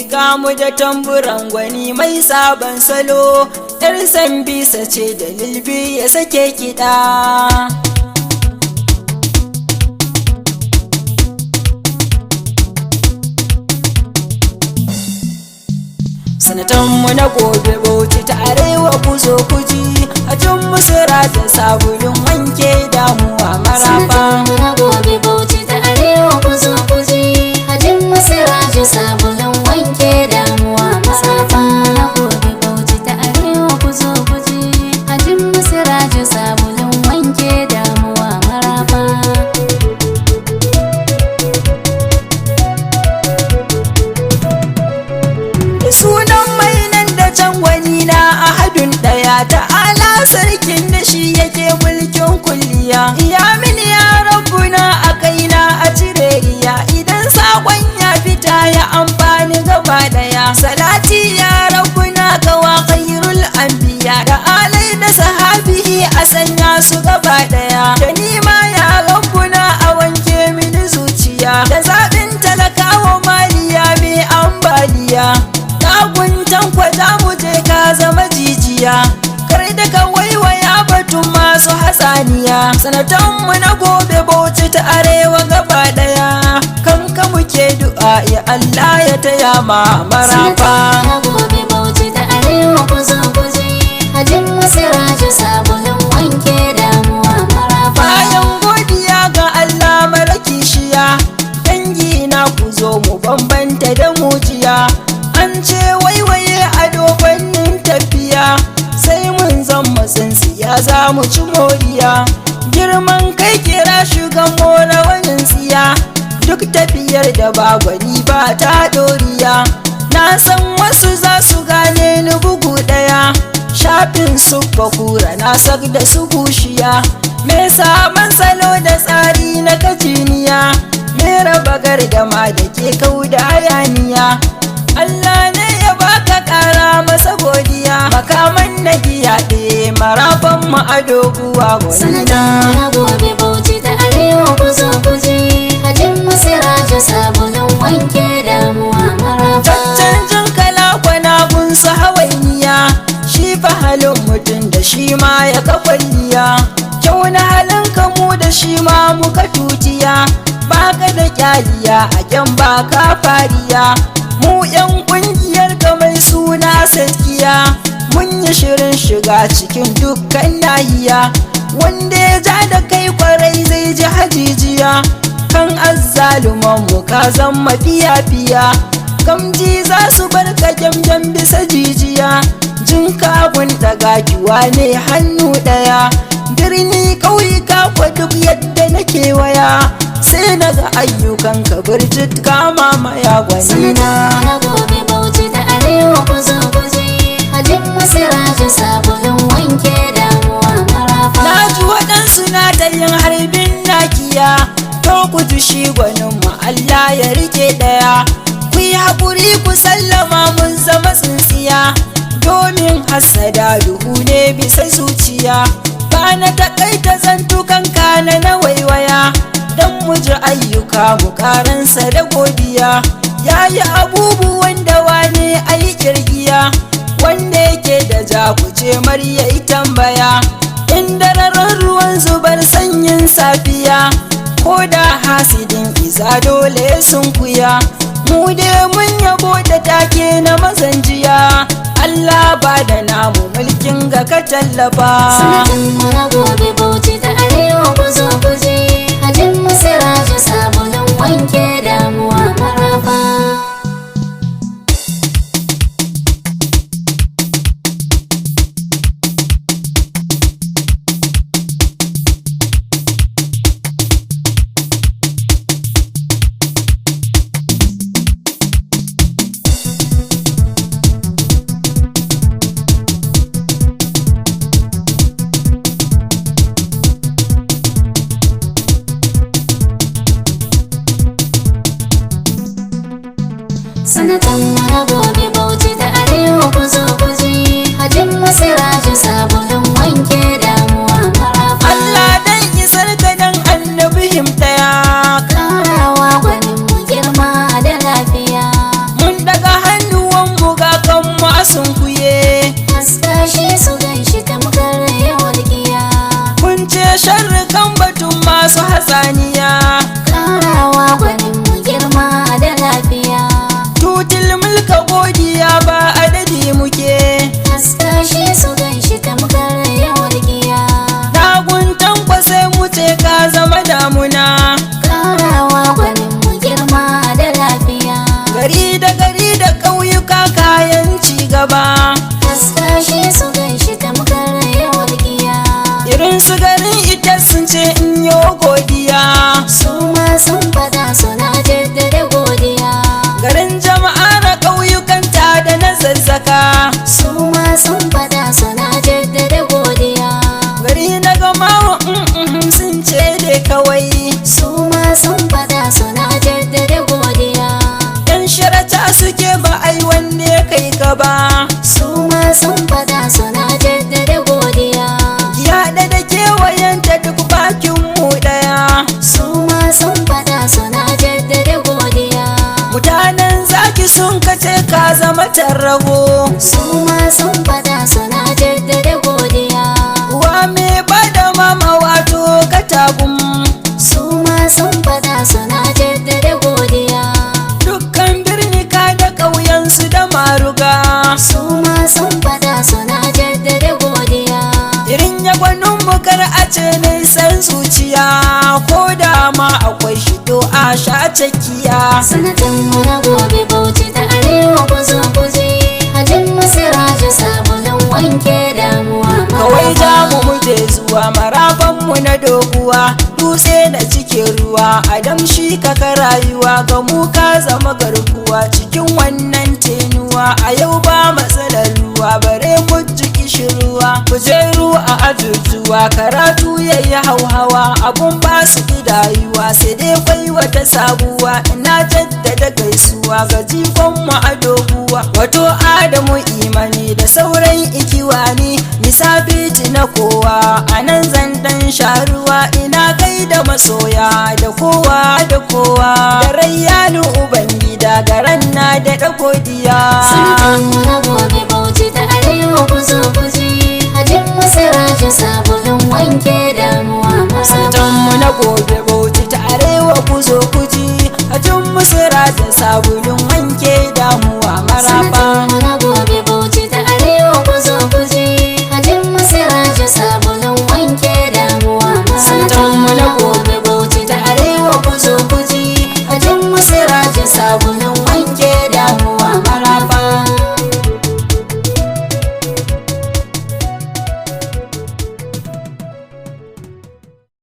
Gamu da tamburan gwani mai sabon salo, yar Sambisa ce da Lilbi ya sake kiɗa. Sanatanmu na gobe Bauchi ta arewa ku zo ku ji, a can musura da sabulun wanke damuwa maraba. Sanatanmu na gobe Bauchi ta arewa ku zo ku ji, a can musura da sabulun wanke damuwa maraba. Na gobe Bauchi ta arewa ku zo ku ji, a can musura da sabulun wanke damuwa maraba. Sunan mai nan da can wani na ahadun daya, ta'ala sarkin da shi yake mulkin kulliya. Ya mini ya rabbuna a kaina a cire riya, idan sakon ya fita ya amfani gaba daya. Salati ya rabbuna ga wa khairul anbiya, da alai da sahabihi a sanya su gaba daya. Da nima ya rabbuna a wanke mini zuciya, da zaɓin talakawa maliya mai ambaliya. Guntan kwata mu je ka zama jijiya, kar da ka waiwaya batun masu hatsaniya. Sanatanmu na gobe Bauchi ta arewa gaba daya, kanka muke du'a ya Allah ya taya ma maraba. Sanatanmu na gobe Bauchi ta arewa ku zo ku ji, a can musura da sabulun wanke damuwa maraba. Bayan godiya ga Allah mara kishiya, dangi na ku zo mu bambanta da mujiya. An ce waiwaye a dogonnin tafiya, sai mun zama tsintsiya za mu ci moriya. Girman kai kira shugan mora wani tsiya, duk tafiyar da ba gwani ba ta doriya. Na san wasu za su gane ni bugu daya, shafin su bakura na sak da su bushiya. Me sabon salo da tsari na kajiniya, me raba gardama da ke kau da hayaniya. Allah ne ya baka kara masa godiya, makaman na giya ɗaya marafan mu a doguwa gwanina. Sanatanmu na gobe Bauchi ta arewa ku zo ku ji, a can musura da sabulun wanke damuwa maraba. Canjin kala kwana gun su hawainiya, shi fa halin mutum da shi ma ya kafalliya. Kyau na halin kamu da shi ma muka tutiya, baka da kyaliya a kyan baka fariya. Mu 'yan ƙungiyar ka mai suna Saskiya, mun yi shirin shiga cikin dukkan nahiya. Wanda ya ja da kai kwarai zai ji hajijiya, kan azzaluman mu ka zama fiya-fiya. Gamji za su bar ka gyamgyam bisa jijiya, jin kabun daga kiwa ne hannu ɗaya. Birni ƙauyuka kwa duk yadda na kewaya, sai na ga ayyukan ka birjit kama maya gwanina. Sanatanmu na gobe Bauchi ta arewa ku zo ku ji, a can musura da sabulun wanke damuwa maraba. Na ji waɗansu na da yin harbin nakiya, to ku ji shi gwanin mu Allah ya rike ɗaya. Ku yi haƙuri ku sallama mun zama tsintsiya, domin hassada duhu ne bisa zuciya. Ba na taƙaita zantukan kana na waiwaya, don mu ji ayyuka mu karansa da godiya. Ya yi abubuwan da wane a yi kirgiya, wanda yake da jakuce marya yi tambaya. Inda rarar ruwan zubar sanyin safiya, ko da hasidin iza dole sun kuya. Mu dai mun yabo da take na mazanjiya, Allah ba da namu mulkin ga ka tallafa. Sanatanmu na gobe Bauchi ta arewa ku zo ku ji, a can musura da sabulun wanke damuwa maraba. Sanatanmu na gobe Bauchi ta arewa ku zo ku ji, a can musura da sabulun wanke damuwa maraba. Allah dan isar ka dan annabi himtaya, Karawa gwanin mu girma da shugaba. Haskashe su ganshi tamkar yawar giya. Irin su garin ita sun ce in yi godiya. Su ma sun fada suna jaddada godiya. Garin jama'a na ƙauyukan ta da na zazzaka. Su ma sun fada suna jaddada godiya. Gari na gamawa sun ce dai kawai. Su ma sun fada suna jaddada godiya. Yan shirata suke ba ai wanne kai gaba. Su ma sun fada suna jaddada godiya. Yaɗa da kewayenta duk bakin mu ɗaya. Su ma sun fada suna jaddada godiya. Mutanen zaki sun kace ka zama tarrago. Su ma sun fada suna jaddada godiya. Wa me bada mama wato katagun. Su ma sun fada suna jaddada godiya. Dukkan birnika da ƙauyensu da maruga. Su ma sun fada suna jaddada godiya. Irin yagwanin mukar a ce nisan zuciya. Ko da ma akwai shi to a sha cakiya. Sanatan mu na gobe Bauchi ta Arewa kuzo kuje. Hajin Masiraju sabulun wanke damuwa. Kawai za mu muje zuwa marabanmu na doguwa. Dutse na cikin ruwa a damshi kaka rayuwa. Ga mu ka zama garkuwa cikin wannan tenuwa. A yau ba matsalar ruwa bare mu ji kishirwa. Kujeru a ajujuwa karatu yayi hauhawa. Abun ba su gidayuwa sai dai kwai wata sabuwa. Ina jaddada gaisuwa ga jikon mu a doguwa. Wato Adamu imani da sauran ikiwani. Misabiti na kowa a nan zan dan sharuwa. Ina kai da masoya da kowa da kowa. Da rayyanu ubangida garan na da godiya. Sanatan mu na gobe Bauchi ta Arewa kuzo kuje. Hajin Masiraju sabulun wanke damuwa. Santanmu na gobe Bauchi ta Arewa kuzo kuji. Hajin musira da sabulun wanke damuwa maraba. Sanatan mu na gobe